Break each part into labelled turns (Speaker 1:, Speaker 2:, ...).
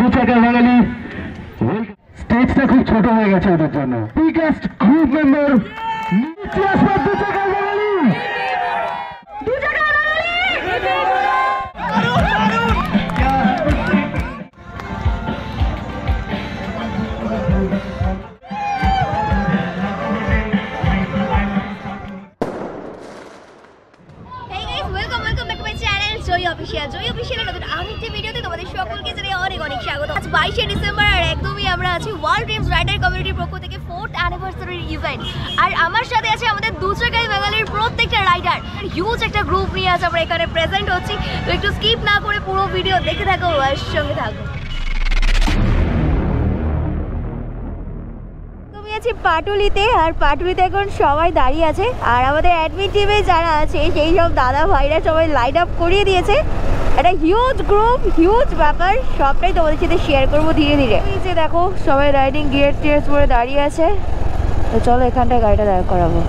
Speaker 1: দু চাকা বাঙালি স্টেজটা খুব ছোট হয়ে গেছে ওদের জন্য। বিগেস্ট গ্রুপ মেম্বার নিচে আসবে দু চাকা বাঙালি।
Speaker 2: জয় অফিশিয়াল নতুন আরেকটি ভিডিওতে তোমাদের সকলকে জানাই অনেক অনেক স্বাগত। আজ 22শে ডিসেম্বর আর একদমই আমরা আছি ওয়ার্ল্ড ড্রিমস রাইডার কমিউনিটির পক্ষ থেকে 4th অ্যানিভার্সারি ইভেন্ট। আর আমার সাথে আছে আমাদের দু চাকায় বাঙালির প্রত্যেকটা রাইডার। হিউজ একটা গ্রুপ নিয়ে আজ আমরা এখানে প্রেজেন্ট হচ্ছি। তো একটু স্কিপ না করে পুরো ভিডিও দেখে থাকো আর সঙ্গে থাকো। পাটুলিতে আর পাটুলিতে এখন সবাই দাঁড়িয়ে আছে আর আমাদের অ্যাডমিন টিমে যারা আছে সেই সব দাদা ভাইরা সবাই লাইন আপ করিয়ে দিয়েছে। একটা হিউজ গ্রুপ, হিউজ ব্যাপার, সবটাই তোমাদের সাথে শেয়ার করবো ধীরে ধীরে। এই যে দেখো সবাই রাইডিং গিয়ার টিয়ার পরে দাঁড়িয়ে আছে। তো চলো এখানটায় গাড়িটা দাঁড় করাবো।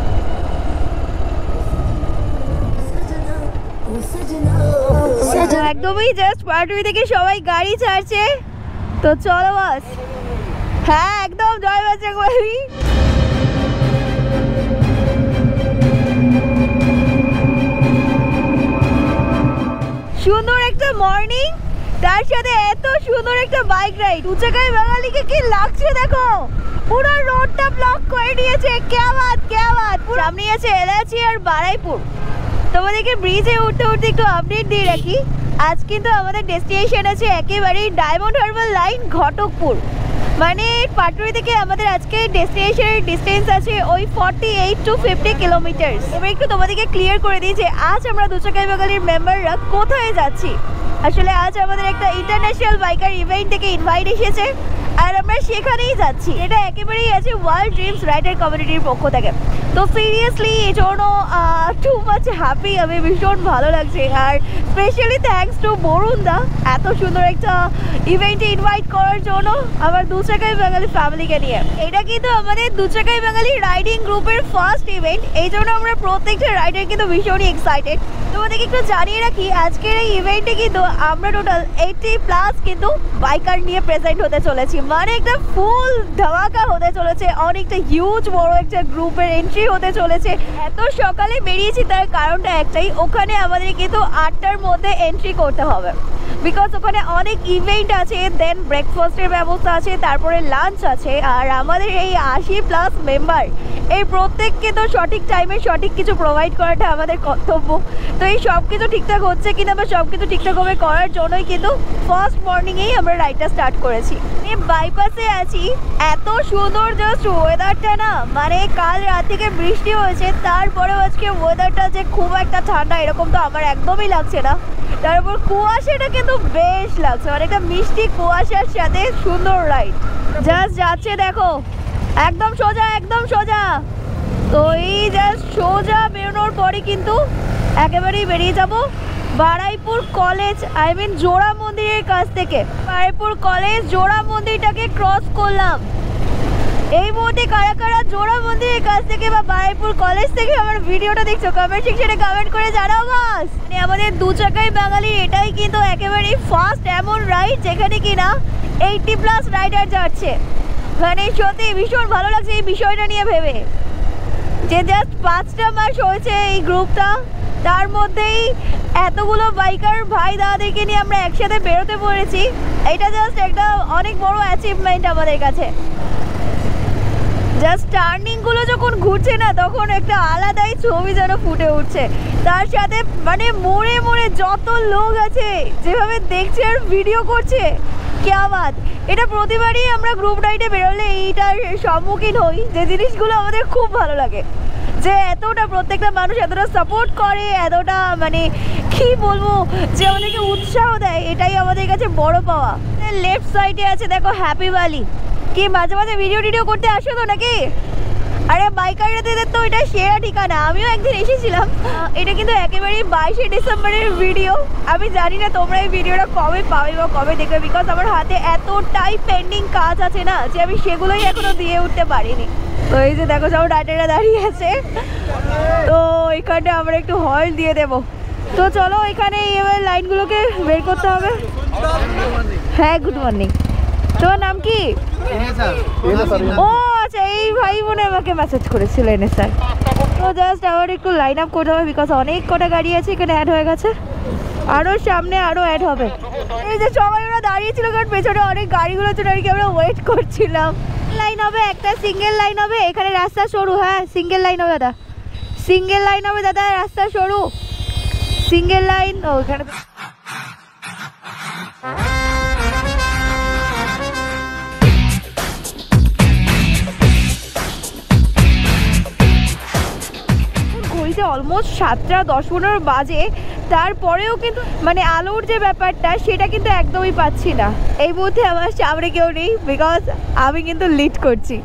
Speaker 2: একদমই জাস্ট পাটুলি থেকে সবাই গাড়ি ছাড়ছে। তো চলো বাস। হ্যাঁ একদম জয় বাচ্চা করি। সুন্দর একটা মর্নিং, তার সাথে এত সুন্দর একটা বাইক রাইড। দু চাকায় বাঙালিকে কি লাগছে দেখো, পুরো রোডটা ব্লক করে দিয়েছে। সামনে আছে এলাচি আর বারাইপুর। তোমাদেরকে ব্রিজে উঠতে উঠতে একটু আপডেট দিয়ে রাখি। আজ কিন্তু আমাদের ডেস্টিনেশন আছে একেবারেই ডায়মন্ড হারবার লাইন ঘটকপুর। মানে পাটুলি থেকে আমাদের আজকে ডেস্টিনেশনের ডিস্টেন্স আছে ওই 48 to 50 কিলোমিটার্স। এবার একটু তোমাদেরকে ক্লিয়ার করে দিই যে আজ আমরা দু চাকায় বাঙালির মেম্বাররা কোথায় যাচ্ছি। আসলে আজ আমাদের একটা ইন্টারন্যাশনাল বাইকার ইভেন্ট থেকে ইনভাইট এসেছে আর আমরা সেখানেই যাচ্ছি। এটা একেবারেই আছে ওয়ার্ল্ড ড্রিমস রাইডার কমিউনিটির পক্ষ থেকে। তো সিরিয়াসলি এই জন্য টু মাচ হ্যাপি, আমি ভীষণ ভালো লাগছে। আর স্পেশালি থ্যাঙ্কস টু বরুণ দা এত সুন্দর একটা ইভেন্টে ইনভাইট করার জন্য আমার দু চাকায় বাঙালি ফ্যামিলিকে নিয়ে। এটা কিন্তু আমাদের দু চাকায় বাঙালি রাইডিং গ্রুপের ফার্স্ট ইভেন্ট, এই জন্য আমরা প্রত্যেকটা রাইডার কিন্তু ভীষণই এক্সাইটেড। তোমাদেরকে একটু জানিয়ে রাখি আজকের এই ইভেন্টে কিন্তু আমরা টোটাল 80+ কিন্তু বাইকার নিয়ে প্রেজেন্ট হতে চলেছি। মানে একটা ফুল ধামাকা হতে চলেছে, অনেকটা হিউজ বড় একটা গ্রুপের এন্ট্রি হতে চলেছে। এত সকালে বেরিয়েছি তার কারণটা একটাই, ওখানে আমাদের কিন্তু 8টার মধ্যে এন্ট্রি করতে হবে। বিকজ ওখানে অনেক ইভেন্ট আছে, দেন ব্রেকফাস্টের ব্যবস্থা আছে, তারপরে লাঞ্চ আছে। আর আমাদের এই 80+ মেম্বার এই প্রত্যেককে তো সঠিক টাইমে সঠিক কিছু প্রোভাইড করাটা আমাদের কর্তব্য। তো এই সব কিছু ঠিকঠাক হচ্ছে কিনা বা সব কিছু ঠিকঠাকভাবে করার জন্যই কিন্তু ফার্স্ট মর্নিংয়েই আমরা রাইডটা স্টার্ট করেছি। বাইপাসে আছি, এত সুন্দর জাস্ট ওয়েদারটা না, মানে কাল রাত থেকে বৃষ্টি হয়েছে তারপরেও আজকে ওয়েদারটা যে খুব একটা ঠান্ডা এরকম তো আমার একদমই লাগছে না। তারপর কুয়াশাটা কিন্তু বেশ লাগছে, মানে একটা মিষ্টি কুয়াশার সাথে সুন্দর রাইড জাস্ট যাচ্ছে। দেখো একদম সোজা, একদম সোজা। তো এই জাস্ট সোজা বেরোনোর পরে কিন্তু একেবারেই বেরিয়ে যাব বারাইপুর কলেজ, আই মিন জোড়া মন্দিরের কাছ থেকে। বারাইপুর কলেজ জোড়া মন্দিরটাকে ক্রস করলাম। এই মুহূর্তে কারা কারা জোড়া মন্দিরের কাছ থেকে বা বারাইপুর কলেজ থেকে আমার ভিডিওটা দেখছো কমেন্ট সেকশনে কমেন্ট করে জানাও বাস। মানে আমাদের দু চাকায় বাঙালি এটাই কিন্তু একেবারেই ফার্স্ট এমন রাইড যেখানে কিনা 80+ রাইডার যাচ্ছে। মানে সত্যি ভীষণ ভালো লাগছে এই বিষয়টা নিয়ে ভেবে যে জাস্ট 5টা মাস হয়েছে এই গ্রুপটা, তার মধ্যেই এতগুলো বাইকার ভাই দাদাদেরকে নিয়ে আমরা একসাথে বেরোতে পড়েছি। এটা জাস্ট একটা অনেক বড় অ্যাচিভমেন্ট আমাদের কাছে। জাস্ট টার্নিংগুলো যখন ঘুরছে না তখন একটা আলাদাই ছবি যেন ফুটে উঠছে। তার সাথে মানে মোড়ে মোড়ে যত লোক আছে যেভাবে দেখছে আর ভিডিও করছে, क्या बात। এটা প্রতিবারই আমরা গ্রুপ রাইডে বেরোলে এইটার সম্মুখীন হই যে জিনিসগুলো আমাদের খুব ভালো লাগে, যে এতটা প্রত্যেকটা মানুষ এতটা সাপোর্ট করে, এতটা মানে কি বলবো যে আমাদেরকে উৎসাহ দেয়, এটাই আমাদের কাছে বড় পাওয়া। লেফট সাইডে আছে দেখো হ্যাপি ভ্যালি। কি মাঝে মাঝে ভিডিও করতে আসো তো নাকি? আরে বাইকারদের তো এটা সেরা ঠিকানা, আমিও একদিন এসেছিলাম। এটা কিন্তু একেবারেই 22শে ডিসেম্বরের ভিডিও। আমি জানি না তোমরা এই ভিডিওটা কবে পাবে বা কবে দেখবে, বিকজ আমার হাতে এতটাই পেন্ডিং কাজ আছে না যে আমি সেগুলোই এখনো দিয়ে উঠতে পারিনি। তো এই যে দেখো সব রাইডাররা দাঁড়িয়ে আছে, তো এখানে আমরা একটু হল্ট দিয়ে দেবো। তো চলো এখানে এবার লাইনগুলোকে বের করতে হবে। হ্যাঁ, গুড মর্নিং। তোমার নাম কি? ও আচ্ছা, এই ভাই বোনে আমাকে মেসেজ করেছিল এনএস স্যার। তো জাস্ট আমার একটু লাইন আপ করতে হবে, বিকজ অনেক কটা গাড়ি আছে এখানে অ্যাড হয়ে গেছে, আরও সামনে আরও অ্যাড হবে। এই যে সবাই ওরা দাঁড়িয়েছিল কারণ পেছনে অনেক গাড়িগুলো ছিল আর কি, আমরা ওয়েট করছিলাম। লাইন হবে, একটা সিঙ্গেল লাইন হবে, এখানে রাস্তা সরু। হ্যাঁ, সিঙ্গেল লাইন হবে দাদা, সিঙ্গেল লাইন হবে দাদা, রাস্তা সরু, সিঙ্গেল লাইন। ওখানে ঘড়িতে অলমোস্ট 7:10-15 বাজে, তারপরেও কিন্তু মানে আলোর যে ব্যাপারটা সেটা কিন্তু একদমই পাচ্ছি না। এই মুহূর্তে আমার সামনে কেউ নেই, বিকজ আমি কিন্তু লিড করছি।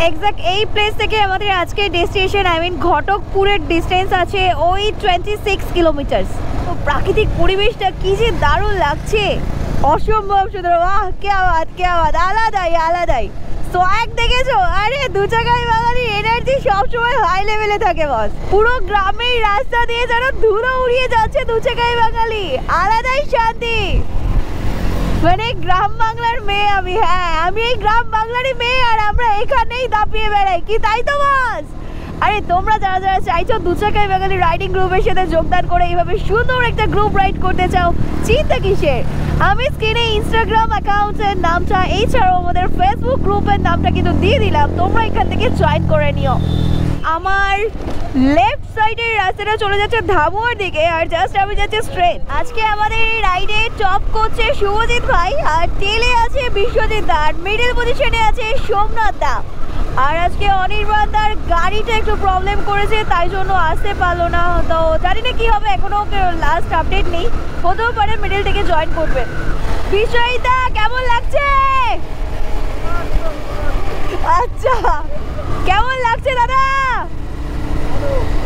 Speaker 2: এক্স্যাক্ট এই প্লেস থেকে আমাদের আজকে ডেস্টিনেশন ঘটকপুরের ডিস্টেন্স আছে ওই 26 কিলোমিটার। তো প্রাকৃতিক পরিবেশটা কি যে দারুণ লাগছে, অসম্ভব সুন্দর। বাহ, কে আওয়াজ, আলাদাই আলাদাই। সোয়াগ দেখেছো? আরে দু চাকায় বাঙালির এনার্জি সবসময় হাই লেভেলে থাকে বস। পুরো গ্রামের রাস্তা দিয়ে যেন ধুলো উড়িয়ে যাচ্ছে দু চাকায় বাঙালি, আলাদাই শান্তি। মানে গ্রাম বাংলার মেয়ে আমি। হ্যাঁ, আমি এই গ্রাম বাংলারই মেয়ে, আর আমরা এখানেই দাপিয়ে বেড়াই কি, তাই তো বস? আরে তোমরা যারা যারা চাইছো দু চাকায় বাঙালি রাইডিং গ্রুপের সাথে যোগদান করে এইভাবে সুন্দর একটা গ্রুপ রাইড করতে চাও, চিন্তা কিসের? আমি স্ক্রিনে ইনস্টাগ্রাম অ্যাকাউন্টের নামটা, এছাড়াও আমাদের ফেসবুক গ্রুপের নামটা কিন্তু দিয়ে দিলাম, তোমরা এখান থেকে জয়েন করে নিও। আমার লেফট সাইডের রাস্তাটা চলে যাচ্ছে ধামুয়ার দিকে, আর জাস্ট আমি যাচ্ছি স্ট্রেট। আজকে আমাদের এই রাইডে টপ করছে শুভজিৎ ভাই, আর টেলে আছে বিশ্বজিৎ দা, আর মিডল পজিশনে আছে সোমনাথ দা। আর আজকে অনির্বাণ দার গাড়িটা একটু প্রবলেম করেছে, তাই জন্য আসতে পারলো না। তো জানি না কি হবে, এখনো লাস্ট আপডেট নেই, হতেও পারে মিডল থেকে জয়েন করবে। বিশ্বজিৎ দা কেমন লাগছে? আচ্ছা, কেমন লাগছে দাদা?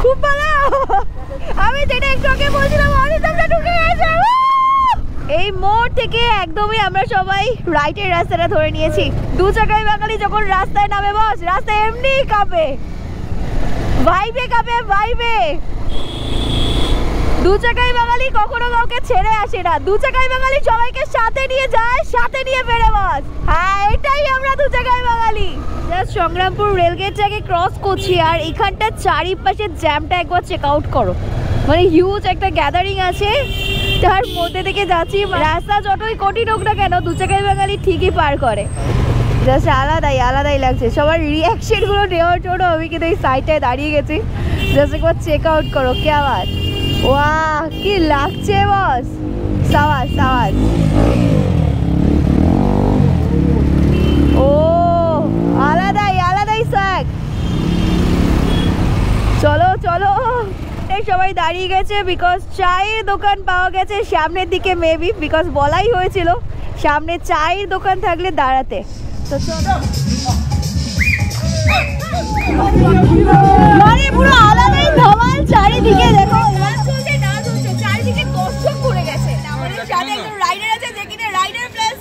Speaker 2: খুব ভালো। আমি যেটা একটু আগে বলছিলাম অনির্বাণটা ঢুকে গেছে। এই মোড় থেকে একদমই আমরা সবাই রাইটের রাস্তাটা ধরে নিয়েছি। দু চাকায় বাঙালি যখন রাস্তায় নামে বস, রাস্তায় এমনি কাঁপে, ভাইবে কাঁপে, ভাইবে। দু চাকায় বাঙালি কখনো কাউকে ছেড়ে আসে না, দু চাকায় বাঙালি সবাইকে সাথে নিয়ে যায়, সাথে নিয়ে ফেরে বস। হ্যাঁ, এটাই আমরা দু চাকায় বাঙালি। জাস্ট সংগ্রামপুর রেলগেটটাকে ক্রস করছি, আর এখানটার চারিপাশের জ্যামটা একবার চেক আউট করো। মানে হিউজ একটা গ্যাদারিং আছে, তার মধ্যে থেকে যাচ্ছি। রাস্তা যতই কঠিন হোক না কেন, দু চাকায় বাঙালি ঠিকই পার করে। জাস্ট আলাদাই আলাদাই লাগছে। সবার রিয়াকশনগুলো নেওয়ার জন্য আমি কিন্তু এই সাইডটায় দাঁড়িয়ে গেছি। জাস্ট একবার চেক আউট করো, কে আওয়াজ, ওয়াহ কি লাগছে বস, সাওয়াজ সাওয়াজ। ও আলাদাই আলাদাই স্যাক। চলো চলো, সবাই দাঁড়িয়ে গেছে বিকজ চায়ের দোকান পাওয়া গেছে সামনের দিকে, মেবি বিকজ বলাই হয়েছিল সামনে চায়ের দোকান থাকলে দাঁড়াতে। তো চলো, মানে পুরো আলাদাই ধামাল চারিদিকে। দেখো চারিদিকে দর্শক পড়ে গেছে। আমাদের সাথে একজন রাইডার আছে, যে কিনা rider plus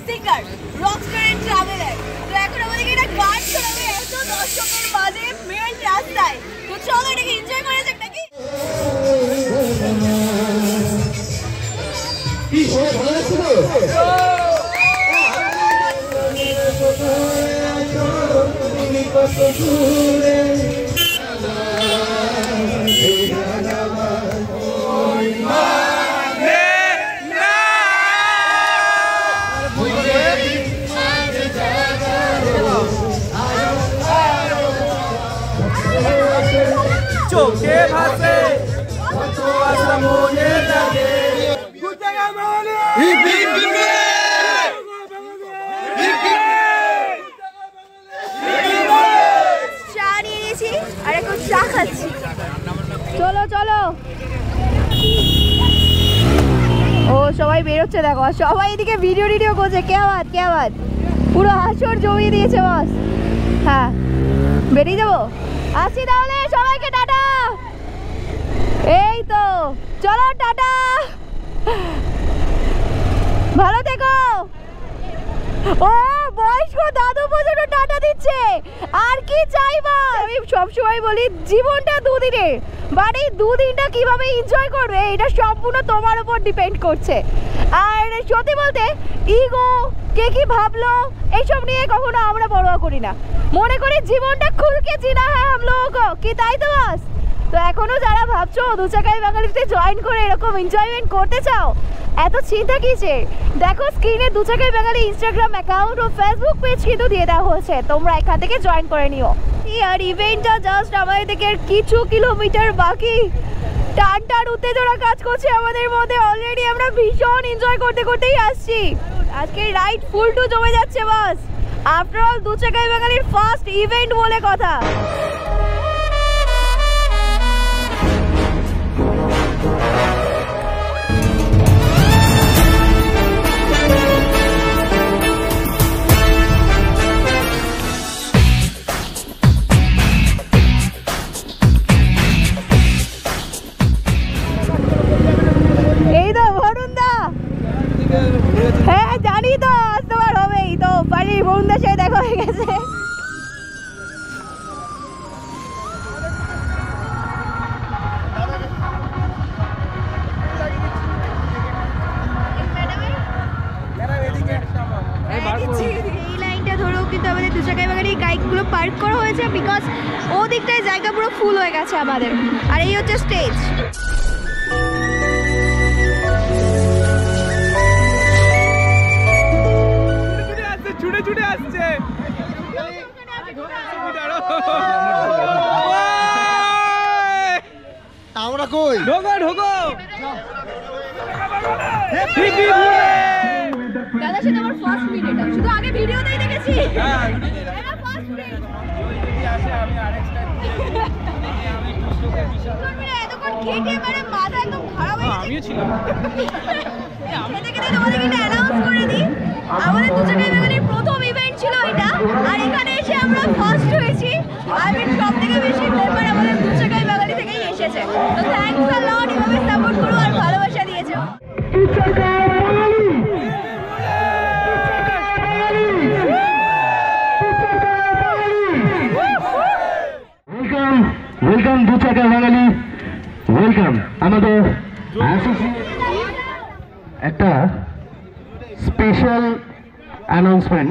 Speaker 2: singer, rockstar and traveller. তো এখন আমাদেরকে এটা গার্ড করাবে এত দর্শকের মাঝে মেন রাস্তায়। তো চলো এটাকে এনজয় করা যাক নাকি।
Speaker 3: চোখে ভাসে মনে লাগে
Speaker 2: চা নিয়ে নিয়েছি আর এখন চা খাচ্ছি। চলো চলো, ও সবাই বেরোচ্ছে দেখো, সবাই এদিকে ভিডিও টিডিও করছে। কে আওয়াজ, কে আওয়াজ, পুরো হাসর জমিয়ে দিয়েছে বস। হ্যাঁ, বেরিয়ে যাবো, আসি তাহলে, সবাইকে টাটা। এই তো চলো, টাটা, ভালো থেকো। ও বয়স্ক দাদু পর্যন্ত টাটা দিচ্ছে, আর কি চাইবা? আমি সবসময় বলি জীবনটা দুদিনের, বাট এই দুদিনটা কিভাবে এনজয় করবে এটা সম্পূর্ণ তোমার উপর ডিপেন্ড করছে। আর সত্যি বলতে ইগো, কে কি ভাবলো এইসব নিয়ে কখনো আমরা পরোয়া করি না, মনে করি জীবনটা খুলকে চিনা হ্যাঁ হাম লোগো কি, তাই তো বাস। তো এখনো যারা ভাবছো দু চাকায় বাঙালিতে জয়েন করে এরকম এনজয়মেন্ট করতে চাও, এত চিন্তা কিসের? দেখো স্ক্রিনে দু চাকায় বাঙালি ইনস্টাগ্রাম অ্যাকাউন্ট ও ফেসবুক পেজ কিন্তু দিয়ে দেওয়া হয়েছে, তোমরা এখান থেকে জয়েন করে নিও। আর ইভেন্টটা জাস্ট আমাদের থেকে কিছু কিলোমিটার বাকি, টান টান উত্তেজনা কাজ করছে আমাদের মধ্যে, অলরেডি আমরা ভীষণ এনজয় করতে করতেই আসছি। আজকের রাইড ফুল টু জমে যাচ্ছে বাস, আফটার অল দু চাকায় বাঙালির ফার্স্ট ইভেন্ট বলে কথা। হ্যাঁ জানি তো আজ তোমার হবেই, তো বাড়ির বন্ধুদের সাথে দেখা হয়ে গেছে। এই লাইনটা ধরেও কিন্তু আমাদের দু চাকায় বাঙালি গাড়িগুলো পার্ক করা হয়েছে, বিকজ ও দিকটায় জায়গা পুরো ফুল হয়ে গেছে আমাদের। আর এই হচ্ছে স্টেজ।
Speaker 3: ছুটে ছুটে আসছে,
Speaker 4: আমরা কই
Speaker 3: ঢোকো ঢোকো।
Speaker 2: দাদা সেটা আমার ফার্স্ট মিনিট, আমি শুধু আগে ভিডিওতেই দেখেছি। এতক্ষণ খেটে মানে মাথা একদম খারাপ হয়ে গেছে।
Speaker 3: আমিও ছিলাম।
Speaker 2: খেতে খেতে তোমাদেরকে একটা অ্যানাউন্স করে দিই, আমাদের দু চাকায় বাঙালির প্রথম ইভেন্ট ছিল এটা, আর এখানে এসে আমরা ফার্স্ট হয়েছি। আমি সব থেকে বেশি মেম্বার আমাদের দু চাকায় বাঙালি থেকেই এসেছে। তো থ্যাঙ্কস আ লট, এভাবে সাপোর্ট করো আর ভালোবাসা দিয়েছো।
Speaker 1: ওয়েলকাম দু চাকায় বাঙালি, ওয়েলকাম। আমাদের একটা স্পেশাল অ্যানাউন্সমেন্ট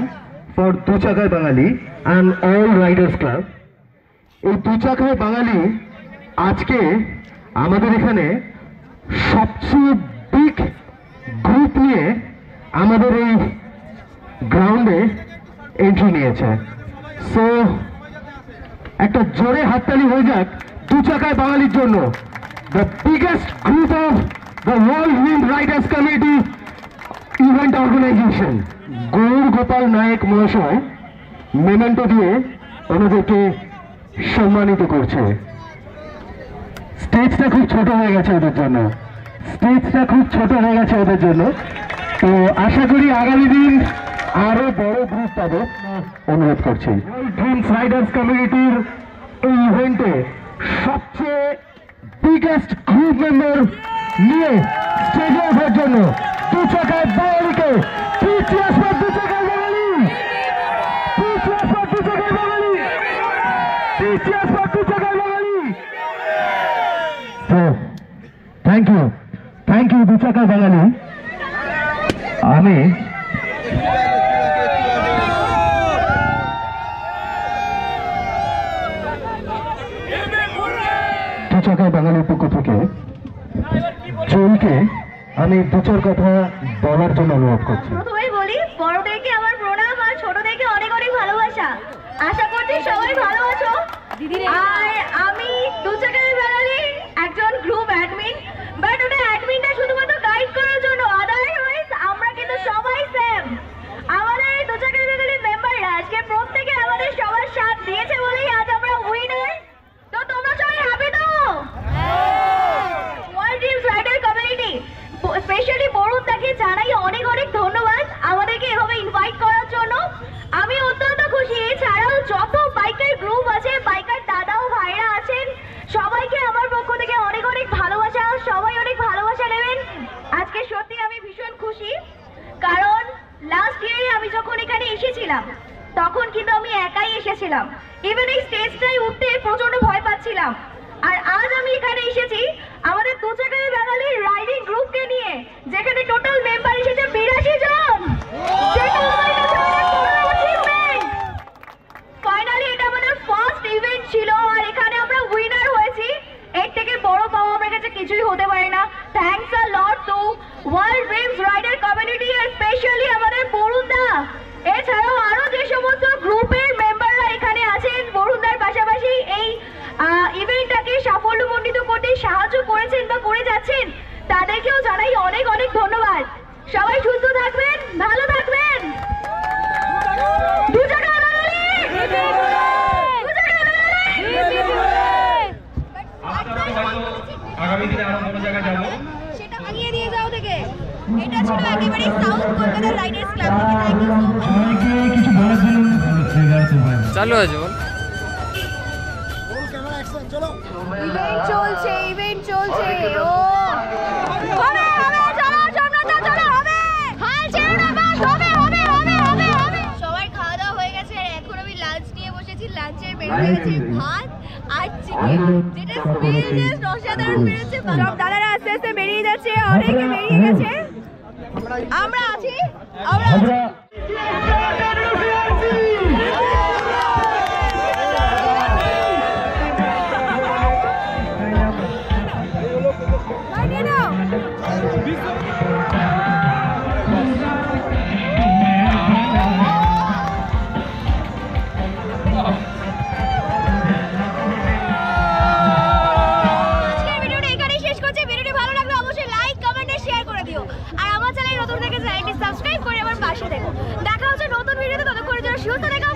Speaker 1: ফর দু চাকায় বাঙালি অ্যান্ড অল রাইডার্স ক্লাব। এই দু চাকায় বাঙালি আজকে আমাদের এখানে সবচেয়ে বিগ গ্রুপ নিয়ে আমাদের এই গ্রাউন্ডে এন্ট্রি নিয়েছে। সো একটা জোরে হাততালি হয়ে যাক দু চাকায় বাঙালির জন্য। The biggest group of the world wind riders committee event organisation. Gour Gopal Nayak মহাশয় মেমেন্টো দিয়ে ওনাদেরকে সম্মানিত করছে। স্টেজটা খুব ছোট হয়ে গেছে ওদের জন্য, স্টেজটা খুব ছোট হয়ে গেছে ওদের জন্য। তো আশা করি আগামী দিন আরো বড় গ্রুপ পাবো, অনুরোধ করছি। ড্রিমস রাইডার্স কমিউনিটির এই ইভেন্টে সবচেয়ে বিগেস্ট গ্রুপ মেম্বার নিয়ে স্টেজে ওঠার জন্য দু চাকায় বাঙালিকে দু চাকায় বাঙালি, দু চাকায় বাঙালি, দু চাকায় বাঙালি। থ্যাংক ইউ দু চাকায় বাঙালি। আমি দু চাকায় বাঙালির পক্ষ থেকে জয়কে আমি দু চার কথা বলার জন্য অনুরোধ করছি।
Speaker 2: প্রথমেই বলি বড়দেরকে আমার প্রণাম আর ছোটদেরকে অনেক অনেক ভালোবাসা। আশা করছি সবাই ভালো আছো। আর আমি দু চাকায় বাঙালির একজন গ্রুপ অ্যাডমিন, বাট ওটা অ্যাডমিনটা শুধুমাত্র গাইড করার জন্য, আদারওয়াইজ আমরা কিন্তু সবাই সেম। আমাদের দু চাকায় বাঙালির মেম্বাররা আজকে প্রত্যেকে আমাদের সবার সাথ দিয়েছে বলেই আজ আমরা উইনার। তো তোমরা সবাই হ্যাপি তো? World dreams rider community specially Barun তাকে জানাই অনেক অনেক ধন্যবাদ আমাদেরকে এভাবে ইনভাইট করার জন্য। আমি অত্যন্ত খুশি। এছাড়াও যত বাইকার গ্রুপ আছে, বাইকার দাদা ও ভাইরা আছেন, সবাইকে এসেছিলাম তখন কিন্তু আমি একাই এসেছিলাম, ইভেন এই স্টেজটাই উঠতে প্রচন্ড ভয় পাচ্ছিলাম। আর আজ আমি এখানে এসেছি আমাদের তোচাগাঁই বাঙালির রাইডিং গ্রুপকে নিয়ে, যেখানে টোটাল মেম্বার এসেছে 82 জন। ফাইনালি এটা আমাদের ফার্স্ট ইভেন্ট ছিল আর এখানে আমরা উইনার হয়েছি। এর থেকে বড় পাওয়া আমার কাছে কিছুই হতে পারে না। Thanks a lot to world dreams rider community আর স্পেশালি আমাদের বরুণদা, এছাড়াও আরো যে সমস্ত গ্রুপের মেম্বাররা এখানে আছেন বরুণদার পাশাপাশি এই ইভেন্টটাকে সাফল্যমণ্ডিত করতে সাহায্য করেছেন বা করে যাচ্ছেন, তাদেরকেও জানাই অনেক অনেক ধন্যবাদ। সবাই সুস্থ থাকবেন, ভালো থাকবেন।
Speaker 3: আগামী দিনে আরো বড় জায়গায় যাবো,
Speaker 2: সেটা ভাঙিয়ে দিয়ে যাও থেকে। এটা ছিল একেবারে সাউথ কলকাতা রাইডার্স ক্লাব থেকে। Thank you so much.
Speaker 1: সবাইকে কিছু বলার জন্য
Speaker 4: চালু আছে বল।
Speaker 2: ইভেন্ট চলছে ও হবে চলো সম্রাটদা, চলো হবে, হাল ছেড়ে না, বাস হবে। সবার খাওয়া দাওয়া হয়ে গেছে আর এখন আমি লাঞ্চ নিয়ে বসেছি। লাঞ্চের মেনু হয়েছে ভাত আর চিকেন, যেটা স্পিল জাস্ট অসাধারণ বেড়েছে। সব দাদারা আস্তে আস্তে বেরিয়ে যাচ্ছে, অনেকে বেরিয়ে গেছে। আমরা আছি। সাবস্ক্রাইব করে আমার পাশে দেখো। দেখা হচ্ছে নতুন ভিডিওতে, ততক্ষণের জন্য সুস্থ থেকো।